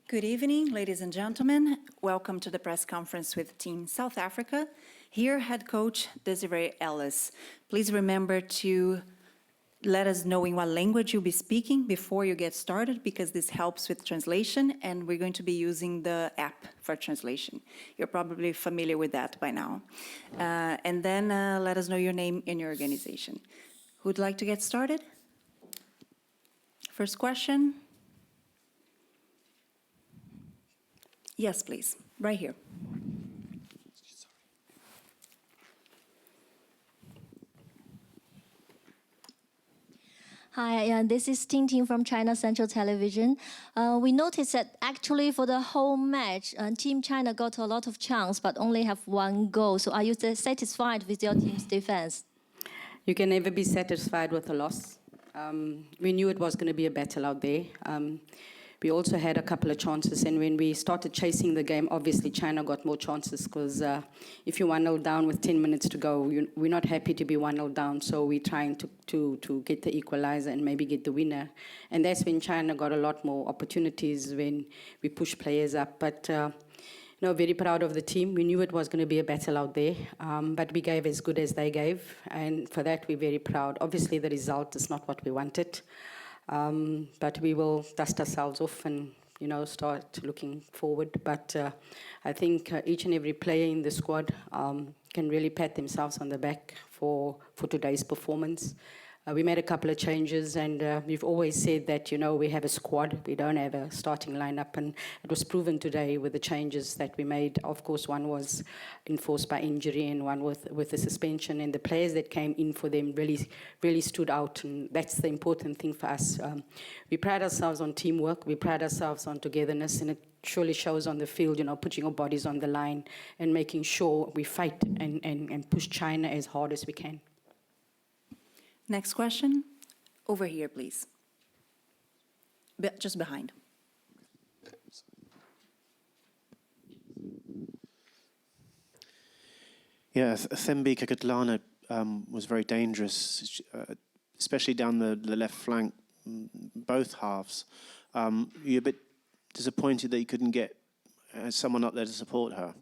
Good evening, ladies and gentlemen. Welcome to the press conference with Team South Africa. Here, head coach Desiree Ellis. Please remember to let us know in what language you'll be speaking before you get started, because this helps with translation, and we're going to be using the app for translation. You're probably familiar with that by now. And then let us know your name and your organization. Who'd like to get started? First question. Yes, please. Right here. Hi, this is Ting from China Central Television. We noticed that actually for the whole match, Team China got a lot of chance, but only have one goal. So are you satisfied with your team's defense? You can never be satisfied with a loss. We knew it was going to be a battle out there. We also had a couple of chances, and when we started chasing the game, obviously China got more chances, because if you're 1-0 down with 10 minutes to go, we're not happy to be 1-0 down, so we're trying to get the equalizer and maybe get the winner. And that's when China got a lot more opportunities, when we pushed players up. But very proud of the team. We knew it was going to be a battle out there, but we gave as good as they gave, and for that we're very proud. Obviously the result is not what we wanted. But we will dust ourselves off and, start looking forward. But I think each and every player in the squad can really pat themselves on the back for today's performance. We made a couple of changes, and we've always said that, we have a squad. We don't have a starting lineup, and it was proven today with the changes that we made. Of course, one was enforced by injury and one with the suspension, and the players that came in for them really stood out, and that's the important thing for us. We pride ourselves on teamwork. We pride ourselves on togetherness, and it surely shows on the field, putting our bodies on the line and making sure we fight and push China as hard as we can. Next question. Over here, please. Just behind. Yeah, Thembi Kekatulana was very dangerous, especially down the left flank, both halves. You're a bit disappointed that you couldn't get someone up there to support her.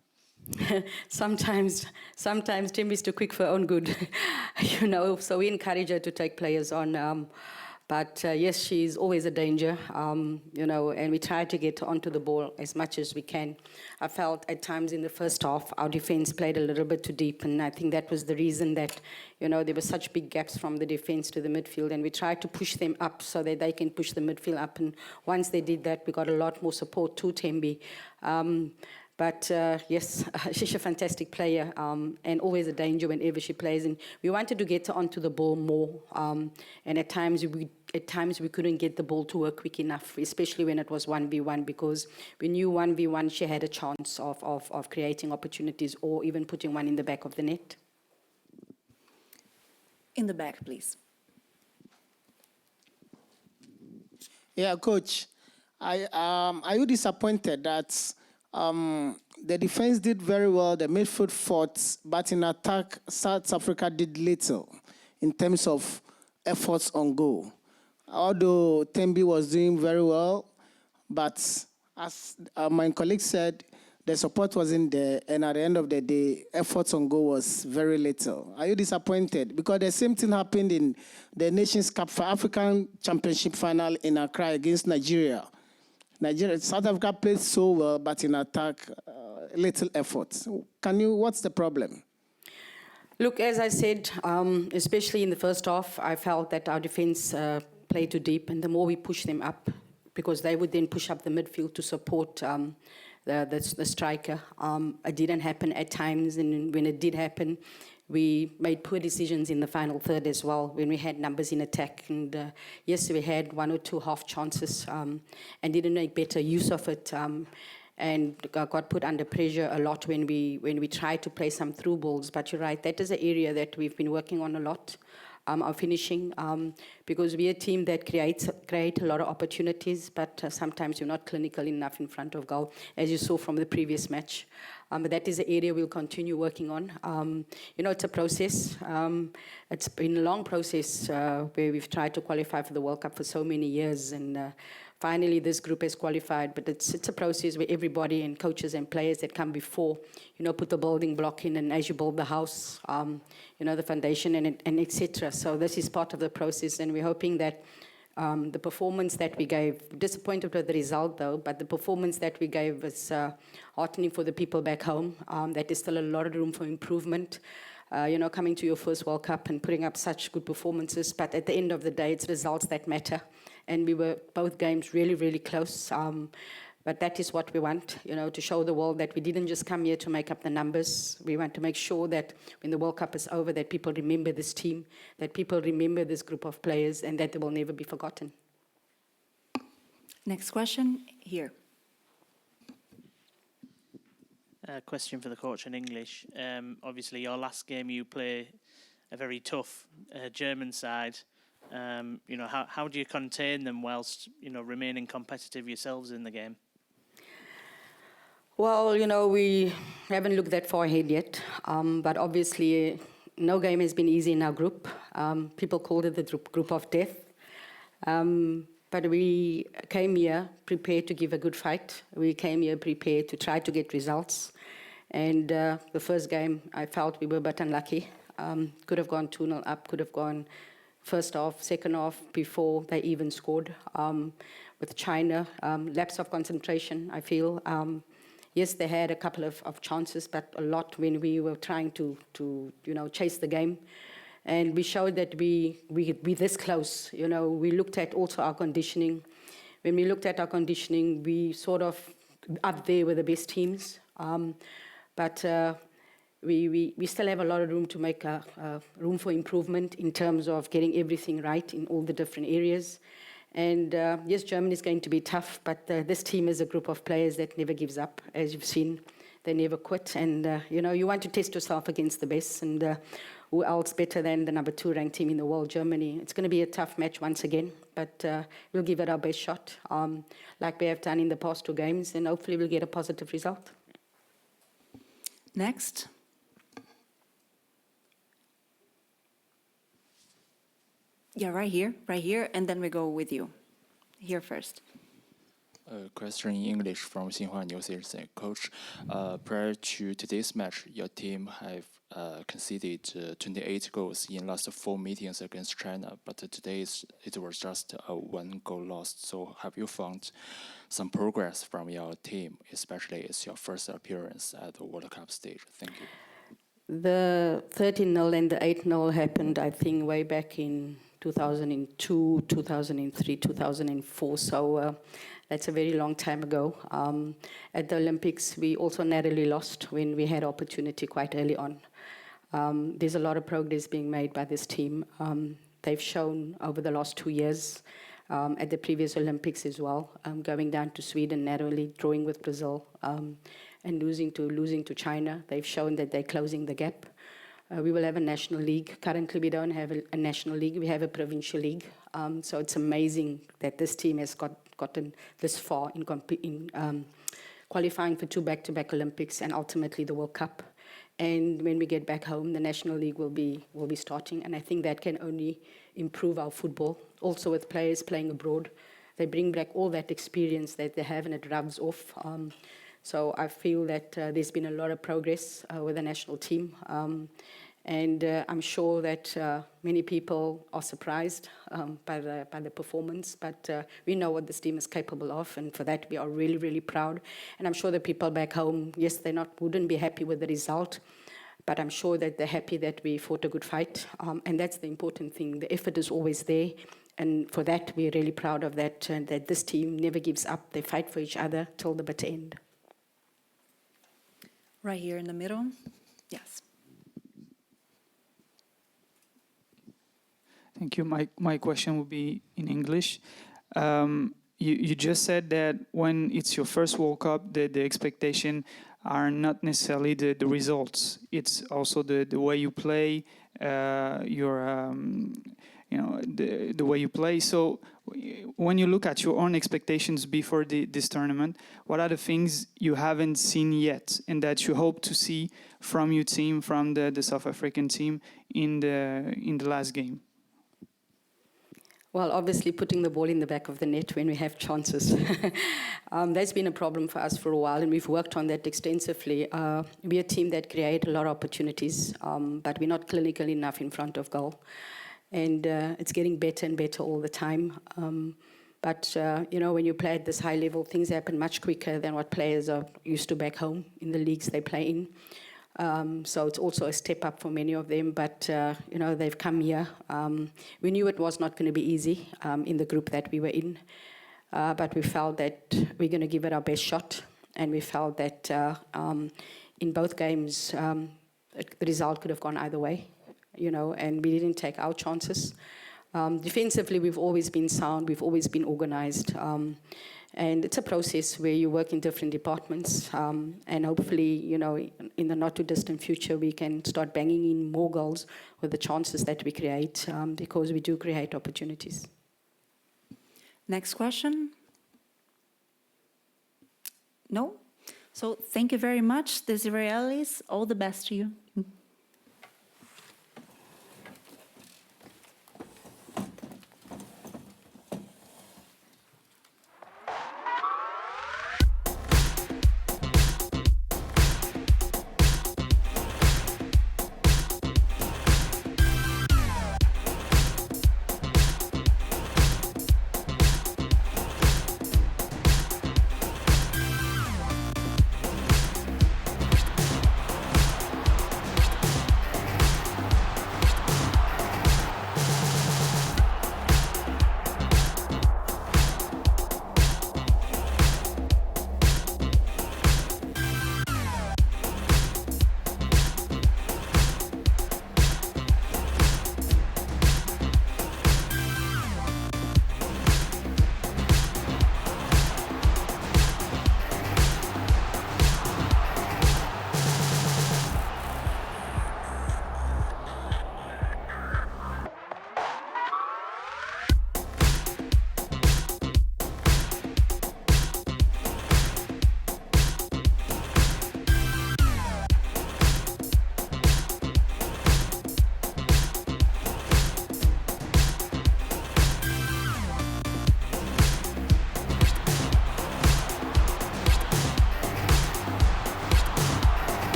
Sometimes Tim is too quick for her own good, so we encourage her to take players on. But yes, she's always a danger, and we try to get onto the ball as much as we can. I felt at times in the first half, our defense played a little bit too deep, and I think that was the reason that, there were such big gaps from the defense to the midfield, and we tried to push them up so that they can push the midfield up. And once they did that, we got a lot more support to Thembi. But yes, she's a fantastic player, and always a danger whenever she plays. And we wanted to get her onto the ball more, and at times we couldn't get the ball to her quick enough, especially when it was 1v1, because we knew 1v1 she had a chance of creating opportunities or even putting one in the back of the net. In the back, please. Yeah, Coach, are you disappointed that the defense did very well, the midfield fought, but in attack, South Africa did little in terms of efforts on goal? Although Thembi was doing very well, but as my colleague said, the support wasn't there, and at the end of the day, efforts on goal was very little. Are you disappointed? Because the same thing happened in the Nations Cup for African Championship final in Accra against Nigeria. South Africa played so well, but in attack, little effort. What's the problem? Look, as I said, especially in the first half, I felt that our defense played too deep, and the more we push them up, because they would then push up the midfield to support the striker. It didn't happen at times, and when it did happen, we made poor decisions in the final third as well, when we had numbers in attack. And yes, we had one or two half chances and didn't make better use of it. And got put under pressure a lot when we tried to play some through balls. But you're right, that is an area that we've been working on a lot. Our finishing, because we're a team that create a lot of opportunities, but sometimes you're not clinical enough in front of goal, as you saw from the previous match. But that is an area we'll continue working on. It's a process. It's been a long process where we've tried to qualify for the World Cup for so many years, and finally this group has qualified. But it's a process where everybody and coaches and players that come before, put the building block in, and as you build the house, the foundation and etc. So this is part of the process, and we're hoping that the performance that we gave, disappointed with the result though, but the performance that we gave was heartening for the people back home. That is still a lot of room for improvement. Coming to your first World Cup and putting up such good performances, but at the end of the day, it's results that matter. And we were both games really, really close. But that is what we want, to show the world that we didn't just come here to make up the numbers. We want to make sure that when the World Cup is over, that people remember this team, that people remember this group of players, and that they will never be forgotten. Next question, here. A question for the coach in English. Obviously, your last game you play a very tough German side. How do you contain them whilst remaining competitive yourselves in the game? Well, we haven't looked that far ahead yet, but obviously no game has been easy in our group. People called it the group of death. But we came here prepared to give a good fight. We came here prepared to try to get results. And the first game, I felt we were a bit unlucky. Could have gone 2-0 up, could have gone first half, second half, before they even scored. With China, lapse of concentration, I feel. Yes, they had a couple of chances, but a lot when we were trying to chase the game. And we showed that we this close. We looked at also our conditioning. When we looked at our conditioning, we sort of up there with the best teams. But we still have a lot of room to make room for improvement in terms of getting everything right in all the different areas. And yes, Germany is going to be tough, but this team is a group of players that never gives up, as you've seen. They never quit. And, you want to test yourself against the best. And who else better than the number 2 ranked team in the world, Germany? It's going to be a tough match once again, but we'll give it our best shot, like we have done in the past 2 games, and hopefully we'll get a positive result. Next. Yeah, right here, and then we go with you. Here first. A question in English from Xinhua News Agency. Coach, prior to today's match, your team have conceded 28 goals in last 4 meetings against China, but today it was just a 1-goal loss. So have you found some progress from your team, especially it's your first appearance at the World Cup stage? Thank you. The 13-0 and the 8-0 happened, I think, way back in 2002, 2003, 2004. So that's a very long time ago. At the Olympics, we also narrowly lost when we had opportunity quite early on. There's a lot of progress being made by this team. They've shown over the last 2 years, at the previous Olympics as well, going down to Sweden narrowly, drawing with Brazil, and losing to China. They've shown that they're closing the gap. We will have a national league. Currently, we don't have a national league. We have a provincial league. So it's amazing that this team has gotten this far in qualifying for 2 back-to-back Olympics and ultimately the World Cup. And when we get back home, the national league will be starting. And I think that can only improve our football. Also with players playing abroad, they bring back all that experience that they have, and it rubs off. So I feel that there's been a lot of progress with the national team. And I'm sure that many people are surprised by the performance, but we know what this team is capable of, and for that we are really, really proud. And I'm sure the people back home, yes, wouldn't be happy with the result, but I'm sure that they're happy that we fought a good fight, and that's the important thing. The effort is always there, and for that we're really proud of that, and that this team never gives up. They fight for each other till the bitter end. Right here in the middle. Yes. Thank you. My question will be in English. You just said that when it's your first World Cup, the expectation are not necessarily the results. It's also the way you play, the way you play. So when you look at your own expectations before this tournament, what are the things you haven't seen yet and that you hope to see from your team, from the South African team in the last game? Well, obviously putting the ball in the back of the net when we have chances. That's been a problem for us for a while, and we've worked on that extensively. We're a team that create a lot of opportunities, but we're not clinical enough in front of goal. And it's getting better and better all the time. But when you play at this high level, things happen much quicker than what players are used to back home in the leagues they play in. So it's also a step up for many of them, but they've come here. We knew it was not going to be easy in the group that we were in, but we felt that we're going to give it our best shot, and we felt that in both games the result could have gone either way, and we didn't take our chances. Defensively, we've always been sound, we've always been organized. And it's a process where you work in different departments, and hopefully, in the not too distant future, we can start banging in more goals with the chances that we create, because we do create opportunities. Next question? No? So thank you very much, Desiree Ellis. All the best to you.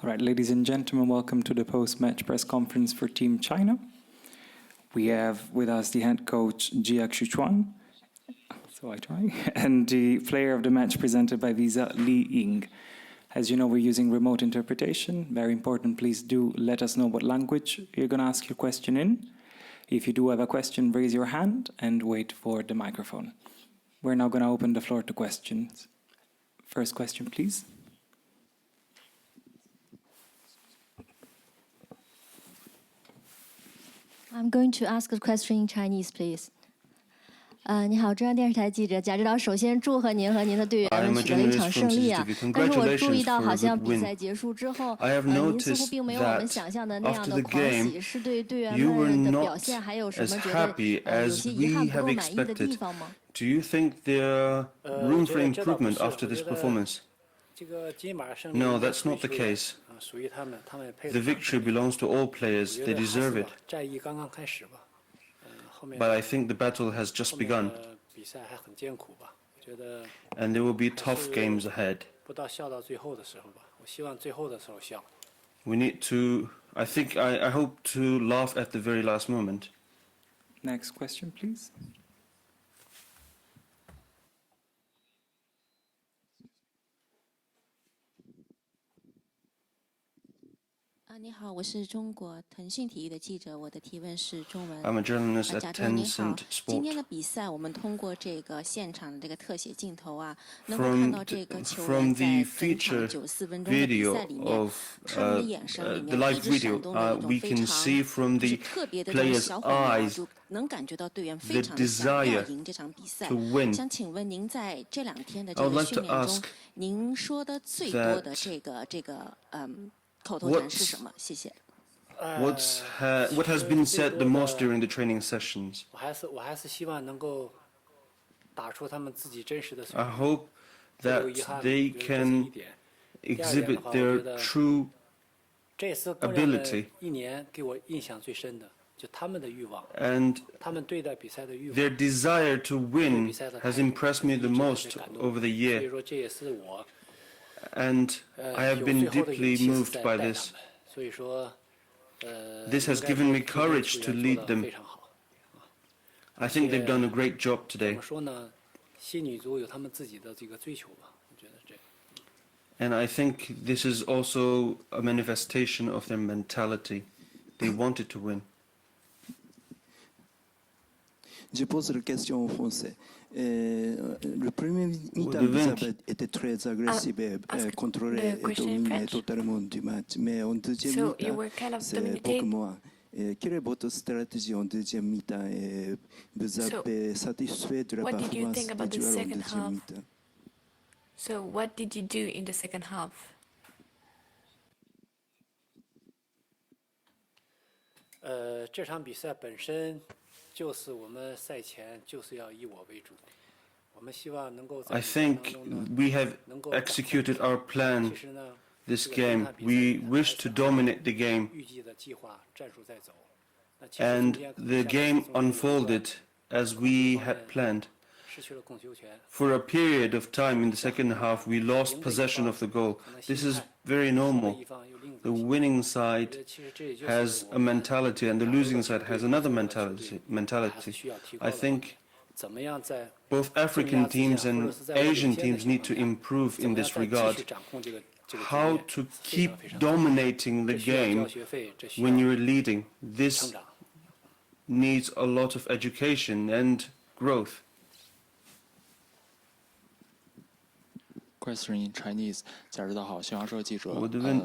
All right, ladies and gentlemen, welcome to the post-match press conference for Team China. We have with us the head coach Jiaxu Chuan, so I try, and the player of the match presented by Visa Li Ying. As you know, we're using remote interpretation. Very important, please do let us know what language you're going to ask your question in. If you do have a question, raise your hand and wait for the microphone. We're now going to open the floor to questions. First question, please. I'm going to ask a question in Chinese, please. 你好，中央电视台记者贾指导，首先祝贺您和您的队员们取得了一场胜利啊！但是我注意到，好像比赛结束之后，您似乎并没有我们想象的那样的狂喜，是对队员们的表现还有什么觉得有些遗憾、不够满意的地方吗？ Do you think there room for improvement after this performance? No, that's not the case. The victory belongs to all players. They deserve it. But I think the battle has just begun. And there will be tough games ahead. We need to, I hope to laugh at the very last moment. Next question, please. 你好，我是中国腾讯体育的记者，我的提问是中文。I'm a journalist at 贾主任你好， Tencent 今天 Sport. 的比赛我们通过这个现场的这个特写镜头啊，能够看到这个球员 From 在 the 整场 feature 94分钟的比 video 赛里面， of 他们的眼神里 the 面 live 一直闪 video, 动着一 we 种非 can 常 see from 就是 the 特别的这种 players' 小火苗， eyes 就能感觉到队员非常的想要赢这场比赛。 to win. 想请问您在这2天的这 I would 个 like 训 to 练中 ask，您说的最多的这个口头禅是什么？谢谢。 What has been said the most during the training sessions? I hope that they can exhibit their true ability. And their desire to win has impressed me the most over the year. And I have been deeply moved by this. This has given me courage to lead them. I think they've done a great job today. And I think this is also a manifestation of their mentality. They wanted to win. Je pose la question en français. Le premier mi-temps, vous avez été très agressif et contrôlé et dominé totalement du match. Mais en deuxième mi-temps, c'est beaucoup moins. Quelle est votre stratégie en deuxième mi-temps et vous avez satisfait de la performance des joueurs en deuxième mi-temps? So what did you do in the second half? 这场比赛本身就是我们赛前就是要以我为主。我们希望能够在 I think we have executed our plan this game. We wish to dominate the game. 预计的计划战术在走。 And the game unfolded as we had planned. 失去了控球权。 For a period of time in the second half, we lost possession of the goal. This is very normal. The winning side has a mentality and the losing side has another mentality. I think both African teams and Asian teams need to improve in this regard. How to keep dominating the game when you're leading. This needs a lot of education and growth. Question in Chinese，贾指导好，新华社记者。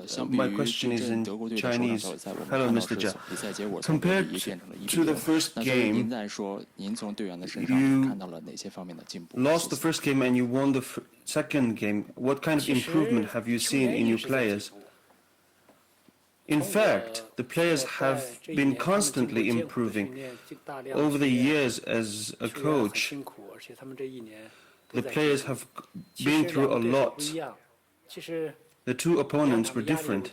相比 My 于 question 对 is 阵 in 德国队的首场 Chinese. 小赛，我们 Hello, 看到 Mr. 是 Jia. 比赛结果从0-1 Compared 变成了 to the 1-6。 first 那所以您 game, 在说，您从队员的身上 you 看到了哪些方面的进步？ lost the first game and you won the second game. What kind of improvement have you seen in your players? In fact, the players have been constantly improving. Over the years as a coach, the players have been through a lot. The two opponents were different.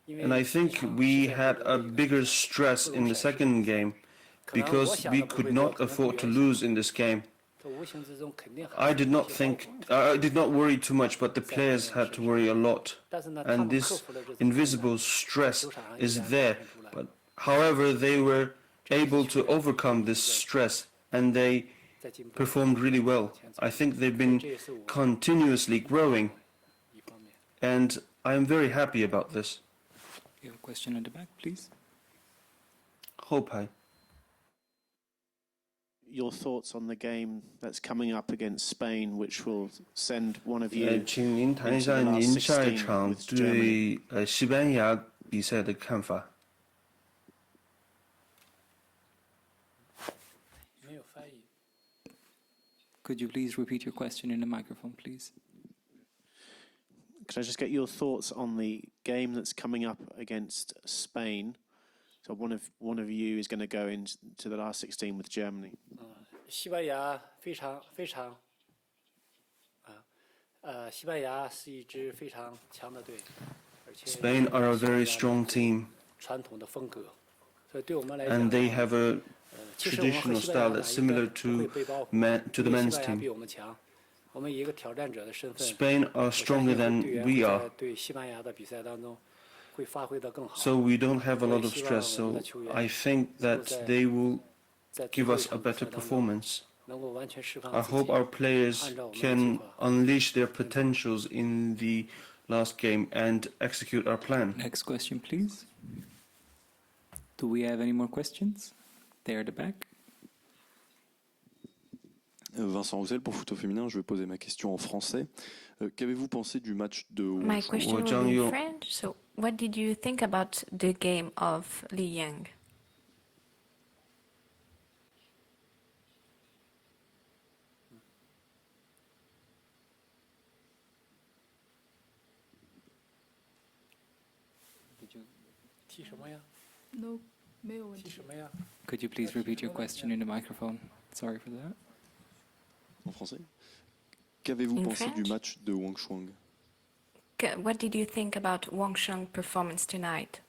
And I think we had a bigger stress in the second game because we could not afford to lose in this game. I did not worry too much, but the players had to worry a lot. And this invisible stress is there. But however, they were able to overcome this stress and they performed really well. I think they've been continuously growing. And I am very happy about this. You have a question at the back, please. Hope I. Your thoughts on the game that's coming up against Spain, which will send one of you 请您谈一下 into the 您 last 下一 16场 with Germany. 对西班牙比赛的看法。Could you please repeat your question in the microphone, please? Could I just get your thoughts on the game that's coming up against Spain? So one of you is going to go into the last 16 with Germany. 西班牙非常非常西班牙是一支非常强的队，而且 Spain are a very strong team. 传统的风格，所以对我们来 And 讲， they have a 其实我们和 traditional 西班牙 style 打 that's 应该 similar 不会 to 背包， the 因为 men's 西班牙比 team. 我们强。我们以一个挑战者的身份， Spain are 我相信 stronger 队 than 员 we 会 are. 在对西班牙的比赛当中会发挥得更好。 So we don't have a 我 lot 也 of 希 stress. 望我们 So 的球员 I think 能 that 够在 they will 在最 give 后一 us a 场比 better 赛当中 performance. 能够完全释放 I 自己， hope our players 按照我们的计 can 划。 unleash their potentials in the last game and execute our plan. Next question, please. Do we have any more questions? There at the back. Vincent Roussel pour Foot au féminin, je vais poser ma question en français. Qu'avez-vous pensé du match de My Wushu? question will be in French. So, what did you think about the game of Li Yang? No, 没有问题。 Could you please repeat your question in the microphone? Sorry for that. En français. Qu'avez-vous In pensé du French? match de Wang Shuang? What did you think about Wang Sheng's performance tonight?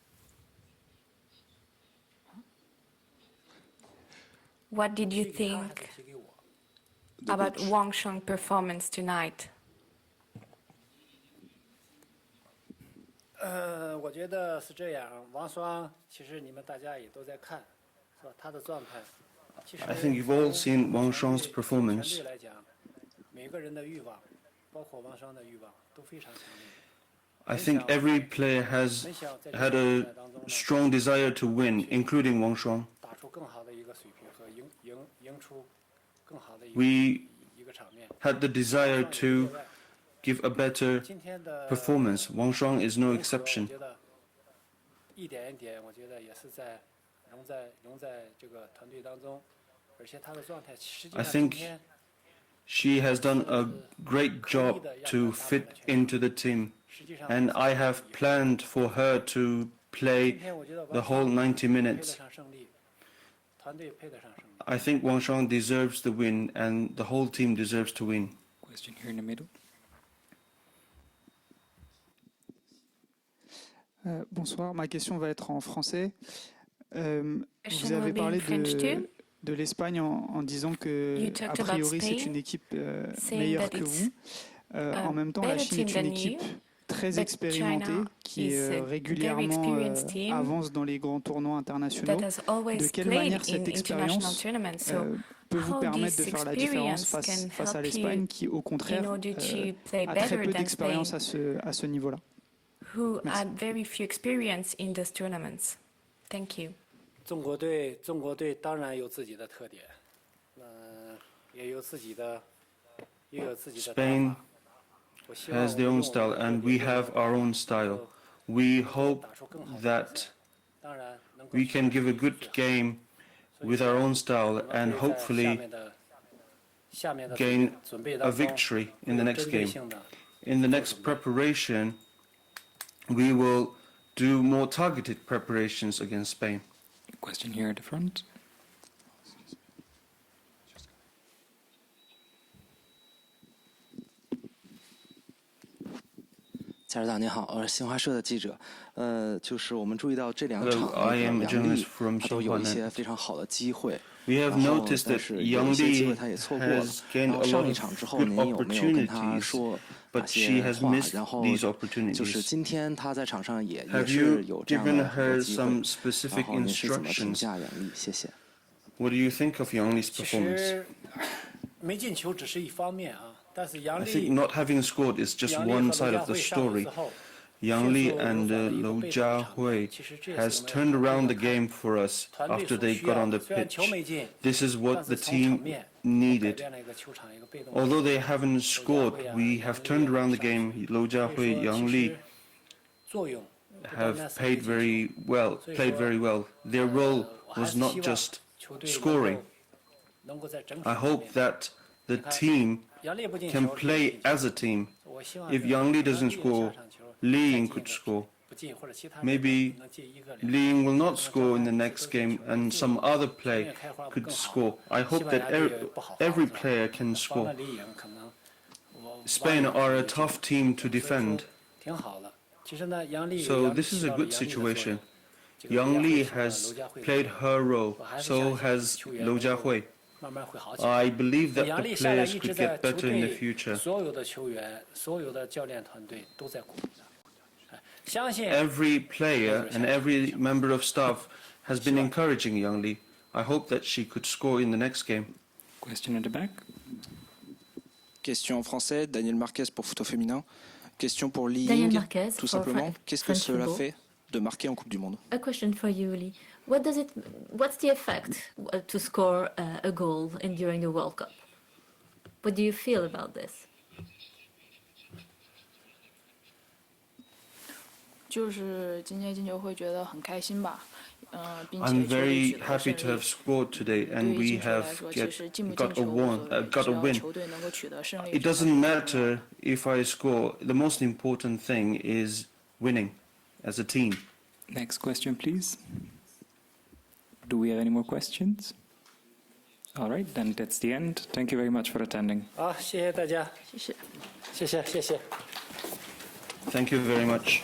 What did you think The about coach. Wang Sheng's performance tonight? 我觉得是这样。王霜，其实你们大家也都在看，是吧？他的状态，其实 I think you've all seen Wang Shuang's 全 performance. 队来讲，每个人的欲望，包括王霜的欲望，都非常强烈。 I think every player has had a strong desire to win, including Wang Shuang. 打出更好的一个水平和赢出更好的一 We 个场面。 had the desire to give a better 今天的 performance. Wang Shuang is no exception. 我觉得一点一点，我觉得也是在融在这个团队当中，而且他的状态实际 I 上今 think 天 she has done a great job to fit into the team, and I have planned for her to 今 play 天我觉得 the 王 whole 霜 90配得 minutes. 上胜利，团队配得上胜利。 I think Wang Shuang deserves the win, and the whole team deserves to win. Question here in the middle. Bonsoir, ma question va être en français. Vous Question avez will be in parlé French too. de l'Espagne en disant que, You a talked about priori, c'est Spain, une équipe saying meilleure that que it's vous. En même temps, la better Chine team est une than équipe you, très but expérimentée China qui is a very régulièrement experienced team avance dans les grands tournois internationaux. that has always De quelle played manière in cette international expérience tournaments. So peut vous how permettre de this faire la différence experience face can à help l'Espagne you qui, au in contraire, order to play a très better peu than d'expérience Spain, à ce niveau-là? who Merci. had very few experience in those tournaments. Thank you. 中国队当然有自己的特点，也有自己的 Spain has their own style, and we have our own style. We hope that we can give a good game with our own style and hopefully gain a victory in the next game. In the next preparation, we will do more targeted preparations against Spain. Question here at the front. 贾指导您好，我是新华社的记者。就是我们注意到这两 Hello, 场 I am a 杨 journalist 丽 from 他都有一 Xinhua. 些非常好的机会。 We have 然后 noticed 但 that 是有 Yang 一些机 Li 会他也错过了。 has gained 然后 a 上 lot 一 of 场之后， good 您有没有跟他 opportunities, 说 but 哪 she 些 has 话？ missed 然后 these 就是 opportunities. 今天他在场上也 Have 是 you 有这样 given 的很多 her 机会。 some 然 specific 后您是怎么评 instructions? 价杨丽？谢谢。 What do you think of Yang Li's 其 performance? 实没进球只是一方面啊，但是杨 I 丽 think not having scored is just 杨丽 one 和 side 娄 of 家 the 辉上位 story. 之后， Yang Li and Liu Jiahui has turned around the game for us 团队 after 所 they 需 got 要 on the 的。虽然 pitch. 球没进， This is 但 what 是 the 从场 team 面改 needed. 变了一个球场一个被动。 Although they haven't scored, we have turned around the game. Liu Jiahui, Yang Li 作用 have played very well. Their role was not just scoring. 能够在整体 I hope that the team 杨丽不进 can 球 play as a team. 我希望 If Yang Li doesn't score, Li Ying could score. 不进或者其他人 Maybe 能进一个两个 Li Ying will not score in the next game and some other player could score. I hope that every player can 帮了 score. 李颖可能我 Spain are a tough team to defend. 挺好的。其实呢，杨丽 So this is a good situation. Yang Li has played her role, so has Liu Jiahui. 慢慢会好起来。 I believe that 杨 the 丽下来 players 一直 could 在 get 球 better in the 队 future. 所有的球员、所有的教练团队都在鼓励她。相信 Every player and every member of staff has been encouraging Yang Li. I hope that she could score in the next game. Question at the back. Question en français, Daniel Marquez pour Foot au féminin. Question pour Li Daniel Ying, Marquez tout for simplement. Qu'est-ce que French cela football. fait de marquer en Coupe du Monde? A question for you, Lee. What's the effect to score a goal during the World Cup? What do you feel about this? 就是今天进球会觉得很开心吧，并且 I'm 球队 very 取得 happy 胜 to 利 have。scored today, 对 and 于 we 进球来 have 说，其实进不 got 进 a 球无 won, 所谓， got 只 a 要 win. 球队能够取得胜利。 It doesn't matter if I score. The most important thing is winning as a team. Next question, please. Do we have any more questions? All right, then that's the end. Thank you very much for attending. 好，谢谢大家，谢谢。谢谢。 Thank you very much.